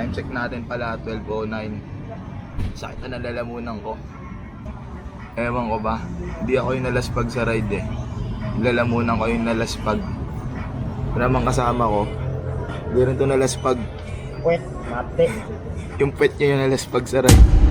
Time check natin pala 12:09. Sakit na nalalamunan ko. Ewan ko ba, hindi ako yung nalaspag sa ride eh. Lalamunan ko yung nalaspag. Maramang kasama ko, hindi rin ito nalaspag. Wet, mate. Yung pet niya yung nalaspag sa ride.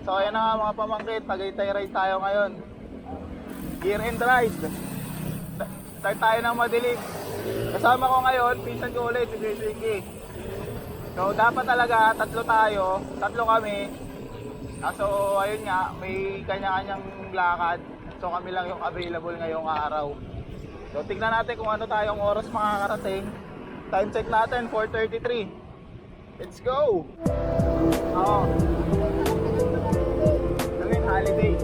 So ayan na nga mga pamangkit, Tagaytay ride tayo ngayon. Gear and ride. Start tayo ng madilim. Kasama ko ngayon, pinsan ko ulit si JCK. So dapat talaga tatlo tayo, tatlo kami. So ayun nga, may kanya-kanyang lakad. So kami lang yung available ngayong araw. So tignan natin kung ano tayong oras makakarating. Time check natin, 4:33. Let's go! Oo. Holiday.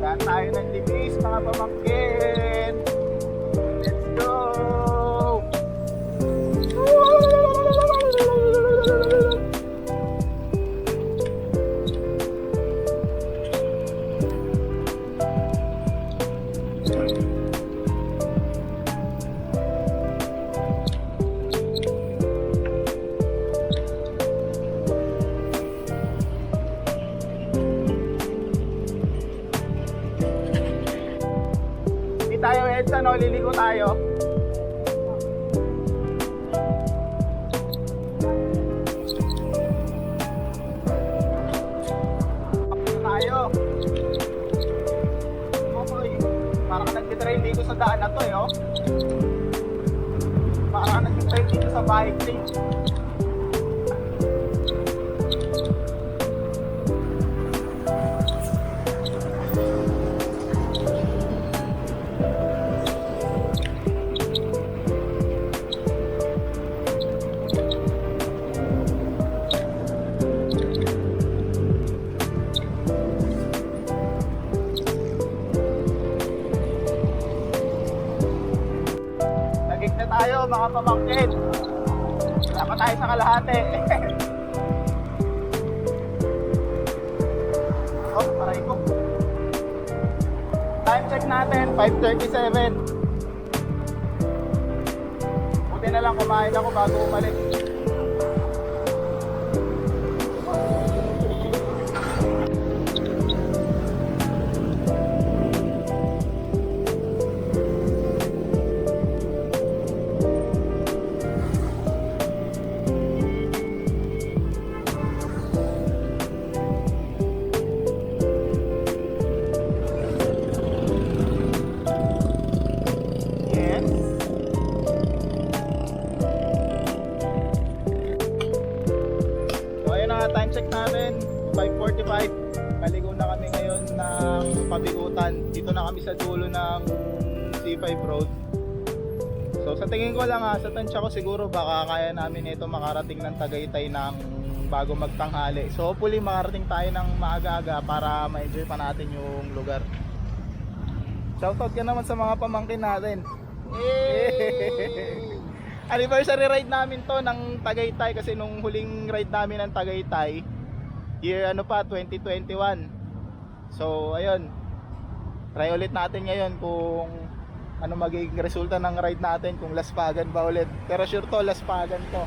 Saan tayo ng libis mga pamangkin? Let's go! Tayo Edsa, no? Liligo tayo. Tayo. Okay. Parang nag-trail dito sa daan na to, eh, oh. Parang nag-trail dito sa bike lane. Nagig na tayo mga pamangkin. Wala pa tayo sa kalahati. Oh, aray ko. Time check natin, 5:37. Buti na lang kumain ako bago umalis. Time check namin 5:45. Naligo na kami ngayon ng Pabigutan. Dito na kami sa dulo ng C5 Road. So sa tingin ko lang sa tansya ko siguro baka kaya namin ito makarating ng Tagaytay ng bago magtanghali. So hopefully makarating tayo ng maaga-aga para ma-enjoy pa natin yung lugar. Shoutout ka naman sa mga pamangkin natin. Anniversary ride namin to ng Tagaytay kasi nung huling ride namin ng Tagaytay, year 2021. So ayun, try ulit natin ngayon kung ano magiging resulta ng ride natin, kung laspagan ba ulit. Pero sure to, laspagan to.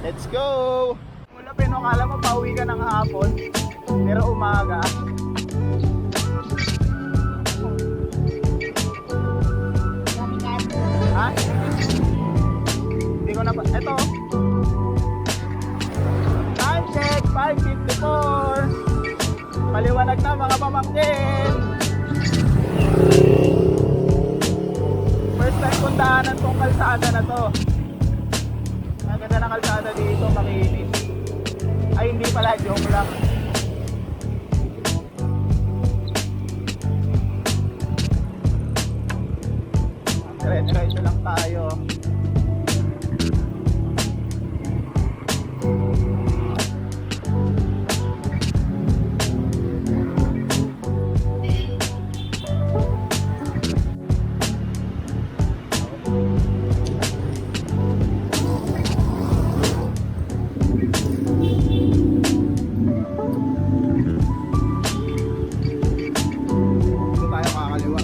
Let's go! Mula Pino, kala mo pauwi ka ng hapon, pero umaga. Ha? Hindi ko na pa. Ito. Time check, 5:54. Paliwanag na mga pamangkin. First time puntahanan tong kalsada na to. Ang ganda ng kalsada dito, makinis. Ay hindi pala, joke lang. Diretso lang tayo. Dito tayo makakaliwa.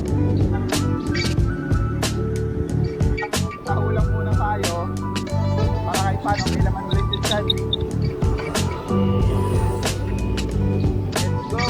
Nahulang muna tayo para kahit paano may laman ulit yung chat. Let's go!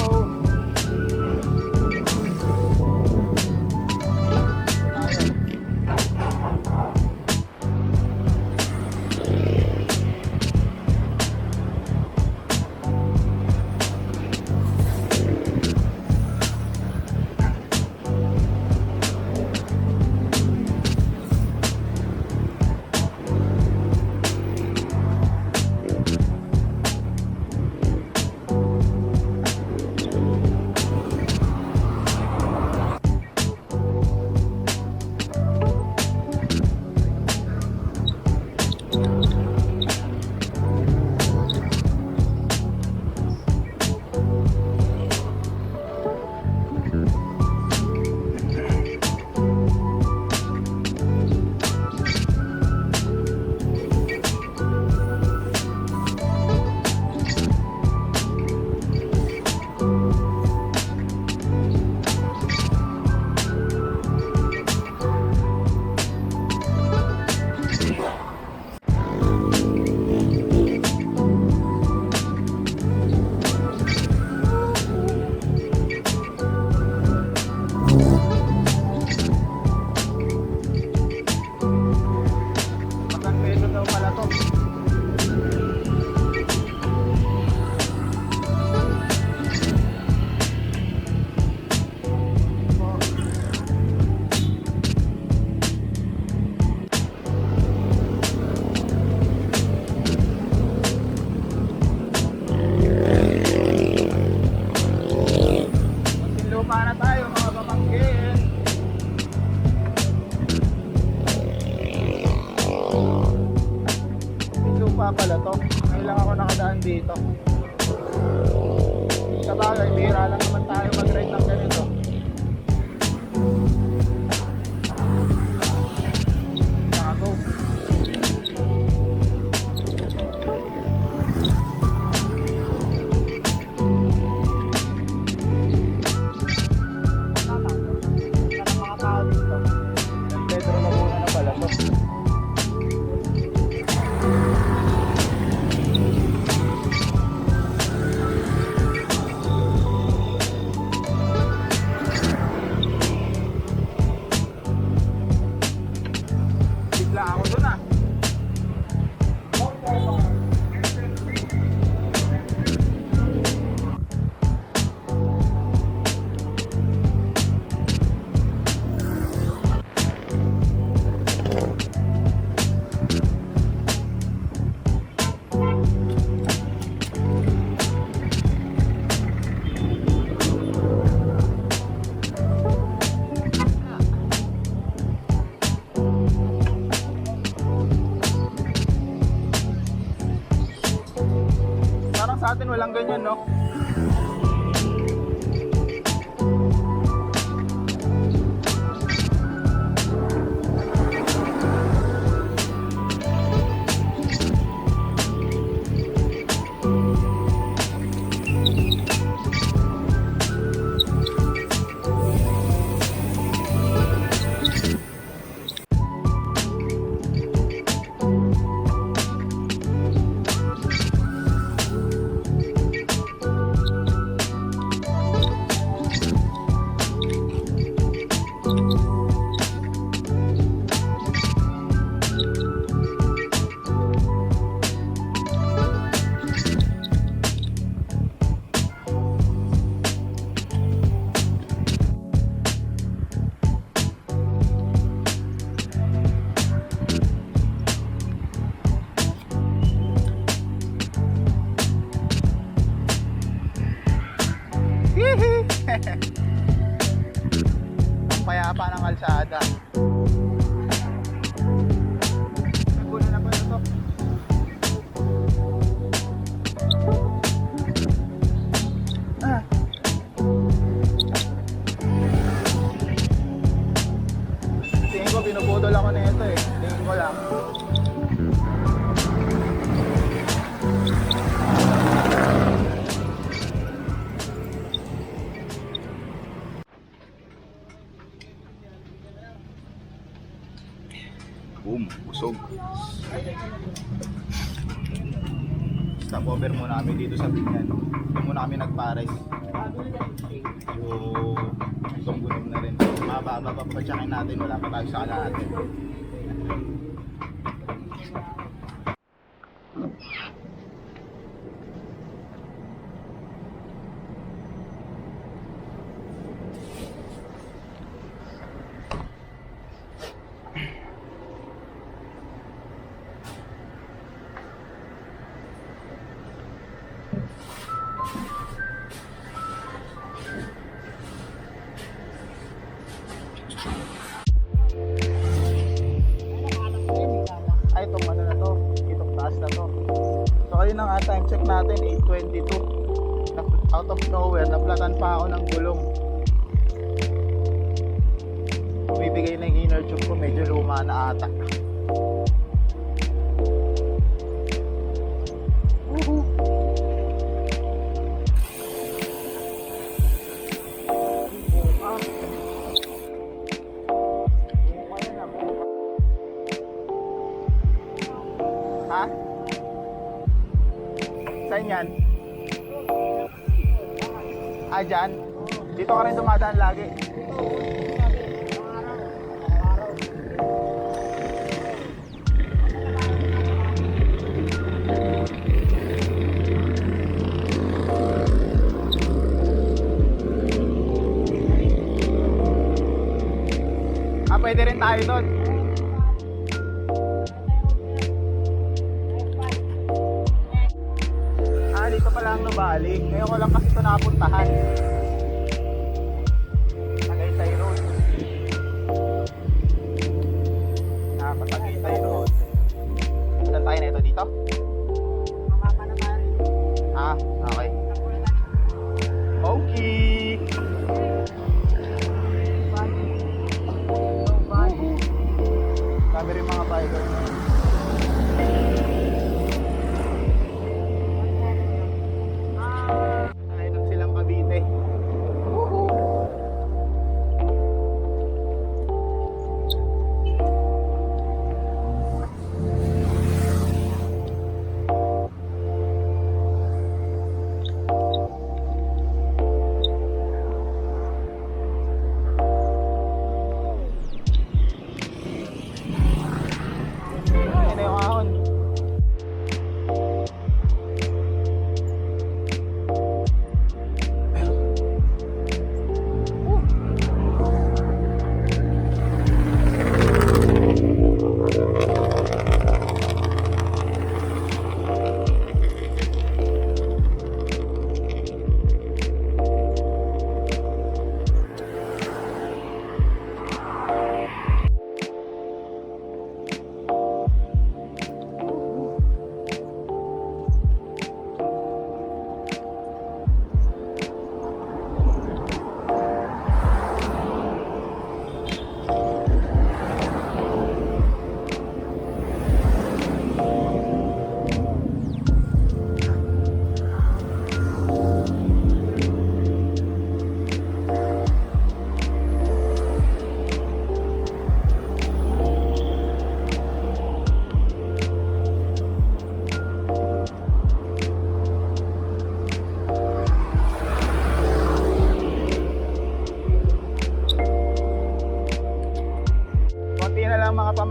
Magkang peso daw pala to. Lupa na tayo mga pamangkin. Lupa pala to. Ngayon lang ako nakadaan dito. Sa bagay, bihira lang naman tayo mag-ride ng ganito. Go. Pedro Laguna na pala to. sa atin walang ganyan, no? Ang payapa ng kalsada. Nagulo na po ito. Ah. Tingin ko pinuputol ako na ito eh. Tingin ko lang. Boom, busog. Stopover muna kami dito sa Binyan. Dito muna kami nagpares. So, gutom na rin. Mababa-bababa-tsakin natin. Wala pa tayo sa kalahati. Ay, itong ano na to, itong taas na to. So ayun na nga, time check natin 8:22. Out of nowhere, naplatan pa ako ng gulong. Bumibigay na yung inner tube ko, medyo luma na ata. Woohoo! Ha? Saan yan? Ah, dyan? Dito ka rin dumadaan lagi? Ah, pwede rin tayo doon. Dito pa lang nabalik. Ngayon ko lang kasi ito napuntahan. Tagaytay Road. Tagaytay Road. Saan tayo na ito dito? Ah, okay. Okay. Sabi rin mga biker.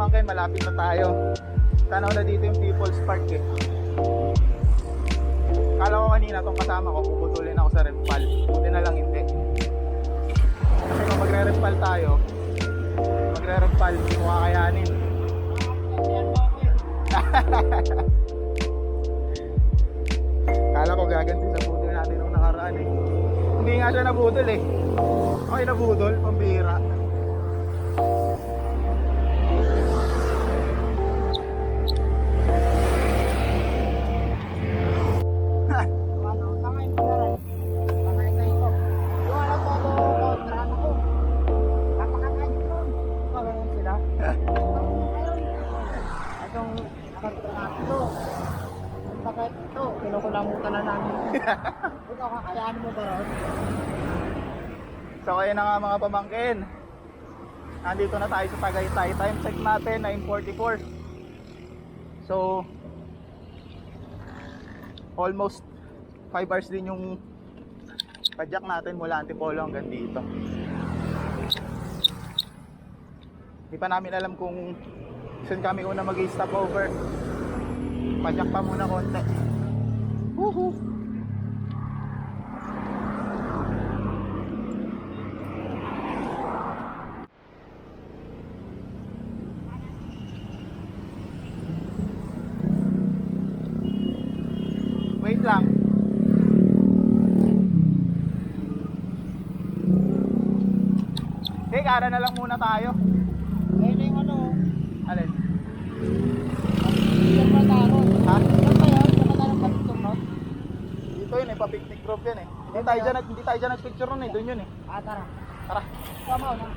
pamangkin, malapit na tayo. Tanaw na dito yung People's Park eh. Kala ko kanina tong kasama ko, puputulin ako sa Rempal. Buti na lang hindi. Kasi kung magre-Rempal tayo, hindi mo kakayanin. Kala ko gaganti sa budol natin nung nakaraan eh. Hindi nga siya nabudol eh. Okay, nabudol, pambihira. Kinukulamutan na namin. Ikaw, kakayanin mo ba ron? So kaya na nga mga pamangkin. Nandito na tayo sa Tagaytay. Time check natin 9:44. So almost 5 hours din yung padyak natin mula Antipolo hanggang dito. Di pa namin alam kung saan kami una mag-stop over. Padyak pa muna konti. Woohoo! Wait lang. Okay, kara na lang muna tayo. Ayun na yung ano. Alin? Yung pataron. Ha? Ano ba yun? Yung pataron pa dito, no? Dito yun eh, pa-picnic group yan eh. Hindi tayo dyan nag-picture nun eh, doon yun eh. Tara. Tara. Tama na.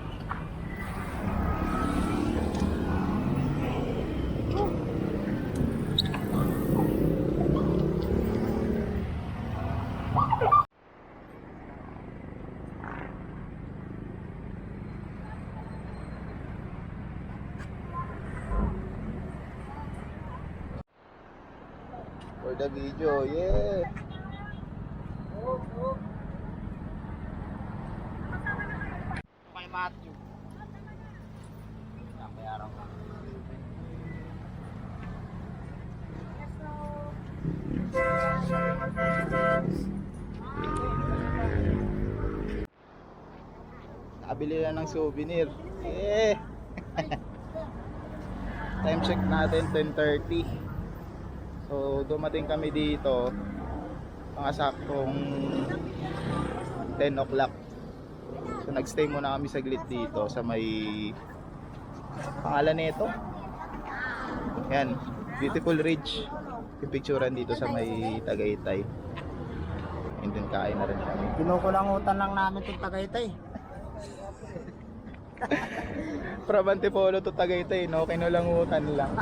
For the video, yeah. Kay Matthew. May araw. Nakabili na ng souvenir. Yeah. Time check natin 10:30. So dumating kami dito mga saktong 10 o'clock. So nagstay muna kami saglit dito sa may pangalan nito. Yan, Beautiful Ridge. Yung picturean dito sa may Tagaytay. And then kain na rin kami. Kinukulangutan lang namin itong Tagaytay. From Antipolo to Tagaytay, no? Kinulangutan lang.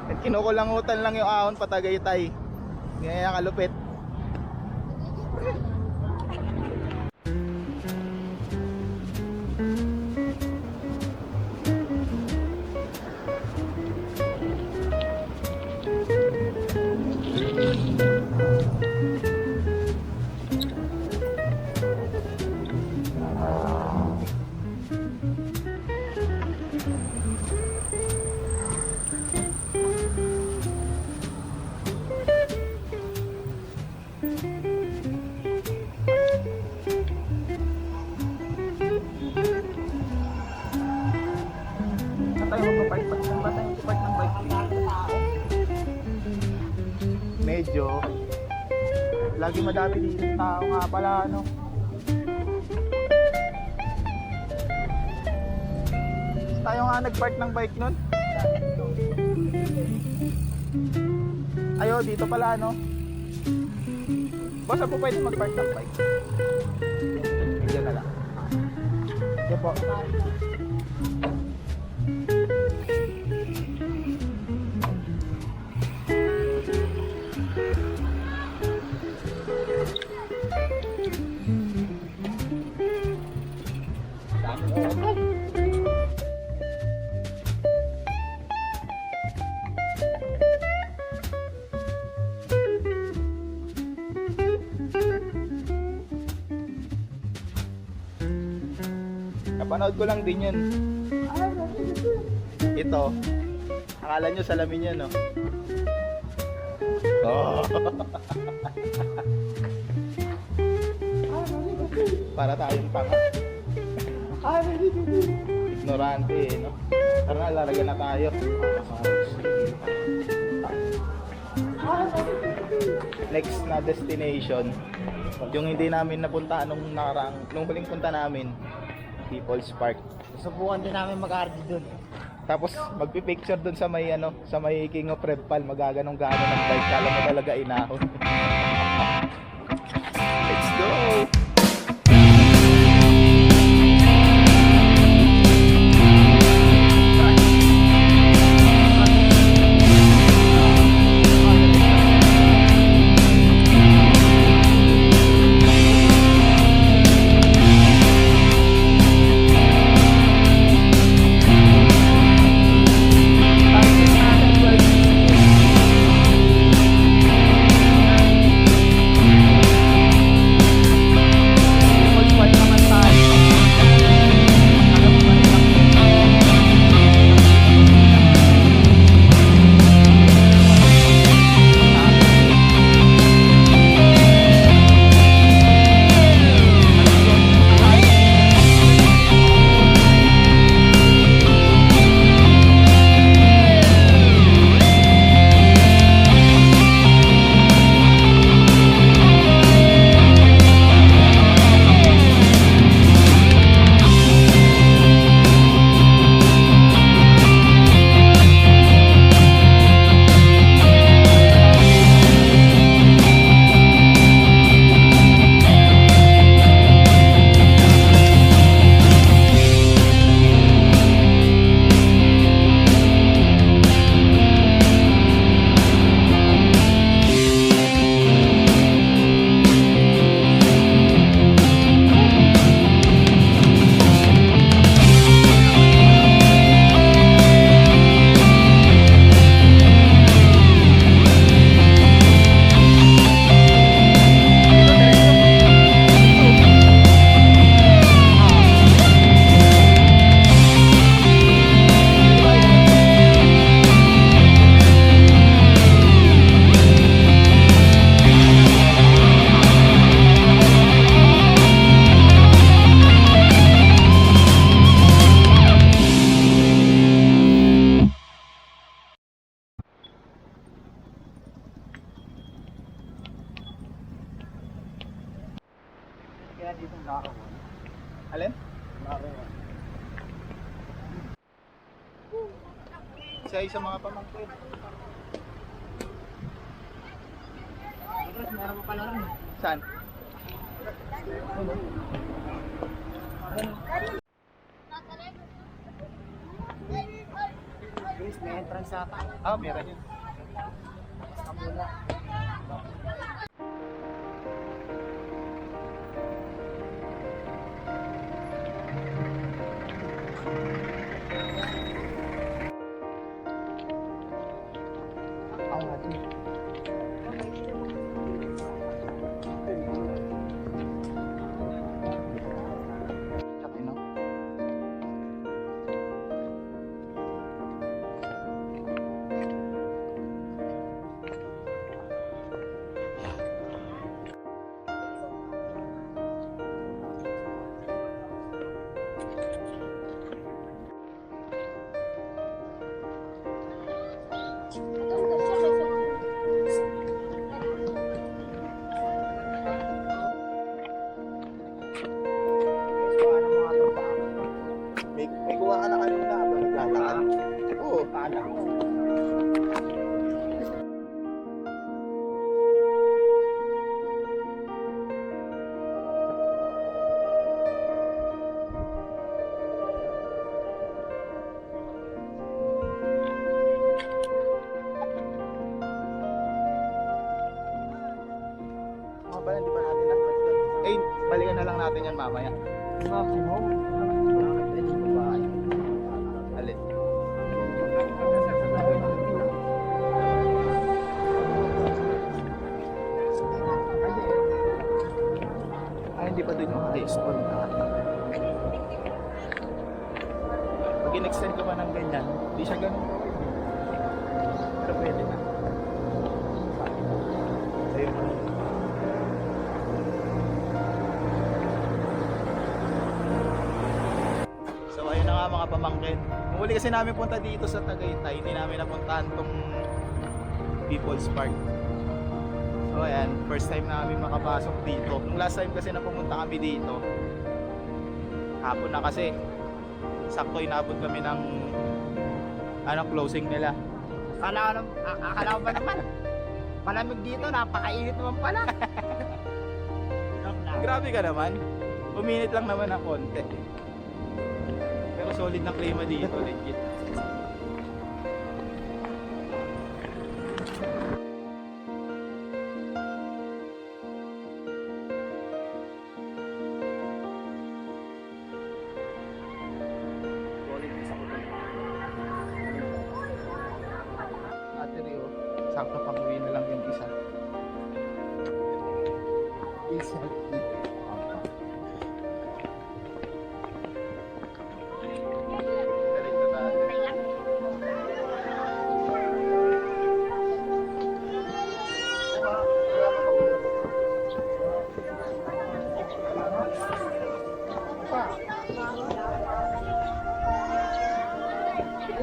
At kinukulangutan lang yung ahon pa Tagaytay. Ngayon kalupit. Medyo lagi madami dito tao nga pala ano. Tayo nga nagpark ng bike nun. Ayo dito pala ano. Basta po pwede magpark ng bike. Diyan na lang. Diyan po. Napanood ko lang din yun. Ito, akala nyo salamin yan, no? Oh. Para tayong tanga. Ignorante, eh, no? Tara na, lalagyan na tayo. Next na destination, yung hindi namin napunta nung huling punta namin, People's Park. Subukan din namin mag-RD dun. Tapos magpi-picture dun sa may sa may King of Red Pal, magaganong gaano ng bike, kala mo talaga inahon. Let's go. Kaya dito nakaroon. Alin? Nakaroon. Isa mga pamangkin. Agres, meron mo pala rin. Saan? Agres, may entrance ata. Ah, meron yun. Basta muna. Ang hati. Tsaka no? May kuha ka na kanina ba naglalakad? Oo, kala ko. Mga ba, hindi ba natin nakita? Eh, balikan na lang natin yan mamaya. Bakit mo? Alin? Ay, hindi pa din makaka-spawn na. pag in-extend ko pa ng ganyan, hindi siya ganun. Pero pwede na. Ayun. So ayun na nga mga pamangkin. Nung uli kasi namin punta dito sa Tagaytay, hindi namin napuntahan tong People's Park. So ayan, first time namin makapasok dito. Nung last time kasi na pumunta kami dito, hapon na kasi. Sakto inabot kami ng closing nila. Akala ko ba naman? Malamig dito, napakainit naman pala. Grabe ka naman. Uminit lang naman ng konti. Pero solid na klima dito, legit. Ate Rio, sakto pang uwi na lang yung isa. Diretso tayo.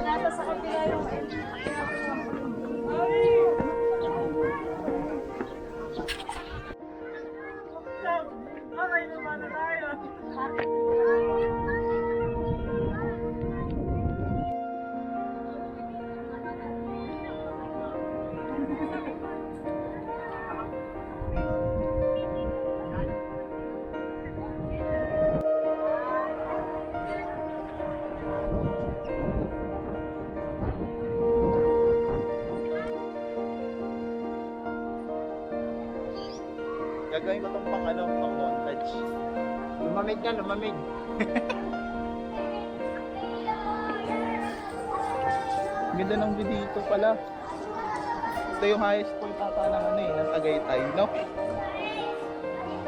Nasa sa kapila yung Gagawin ko itong pang montage. lumamig ka, lumamig. Ganda ng view dito pala. Ito yung highest point ata ng ng Tagaytay, no?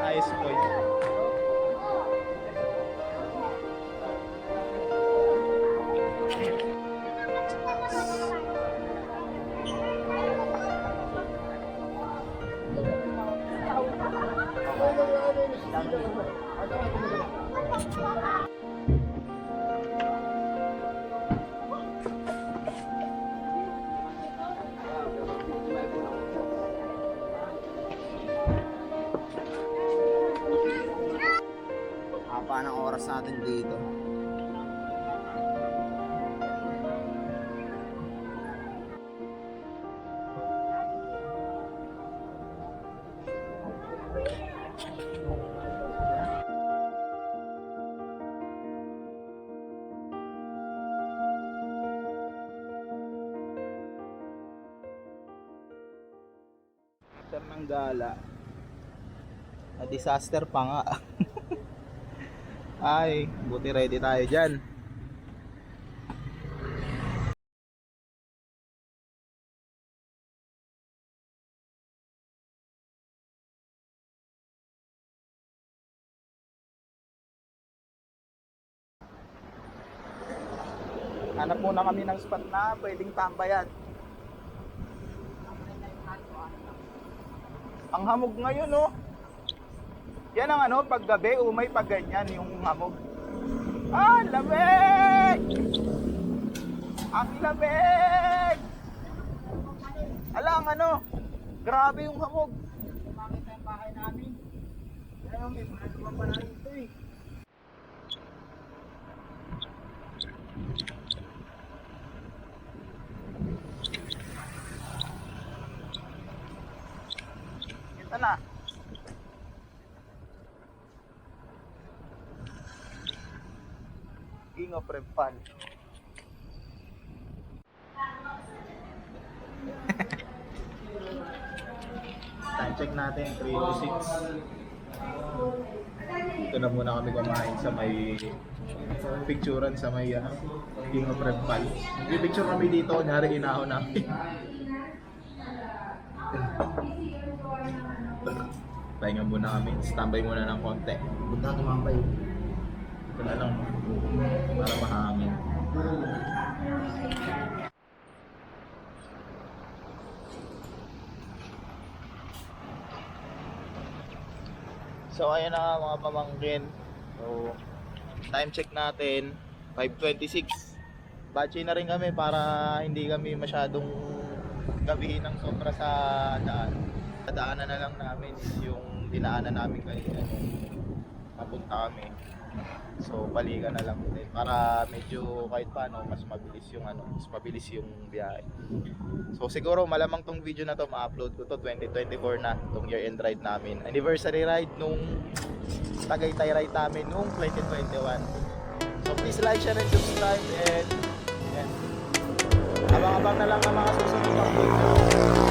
Highest point. Haba ng oras natin dito. Disaster ng gala. Na disaster pa nga. Ay, buti ready tayo dyan. Hanap muna kami ng spot na pwedeng tambayan. Ang hamog ngayon, oh. Yan ang pag gabi, umay pag ganyan yung hamog. Ah, lamig! Ang lamig! Alang grabe yung hamog. Makita yung bahay namin. Ayun, may mga pala ito eh. Ito na. King of Repal. Time check natin, 3:06. Dito na muna kami kumain sa may picturean sa may King of Repal. Nag-picture kami dito, kunyari inahon namin. Pahinga muna kami, standby muna ng konti. Punta tumambay. Ito na lang, para mahangin. So ayun na nga mga pamangkin. So time check natin 5:26. Batche na rin kami para hindi kami masyadong gabihin ng sobra sa daan. Dadaanan na lang namin is yung dinaanan namin kanina nung napunta kami. So balikan na lang din para medyo kahit paano mas mabilis yung biyahe. So siguro malamang tong video na to ma-upload ko to 2024 na tong year-end ride namin. Anniversary ride nung Tagaytay ride namin nung 2021. So please like, share, and subscribe and yan. Abang-abang na lang ang mga susunod pang video.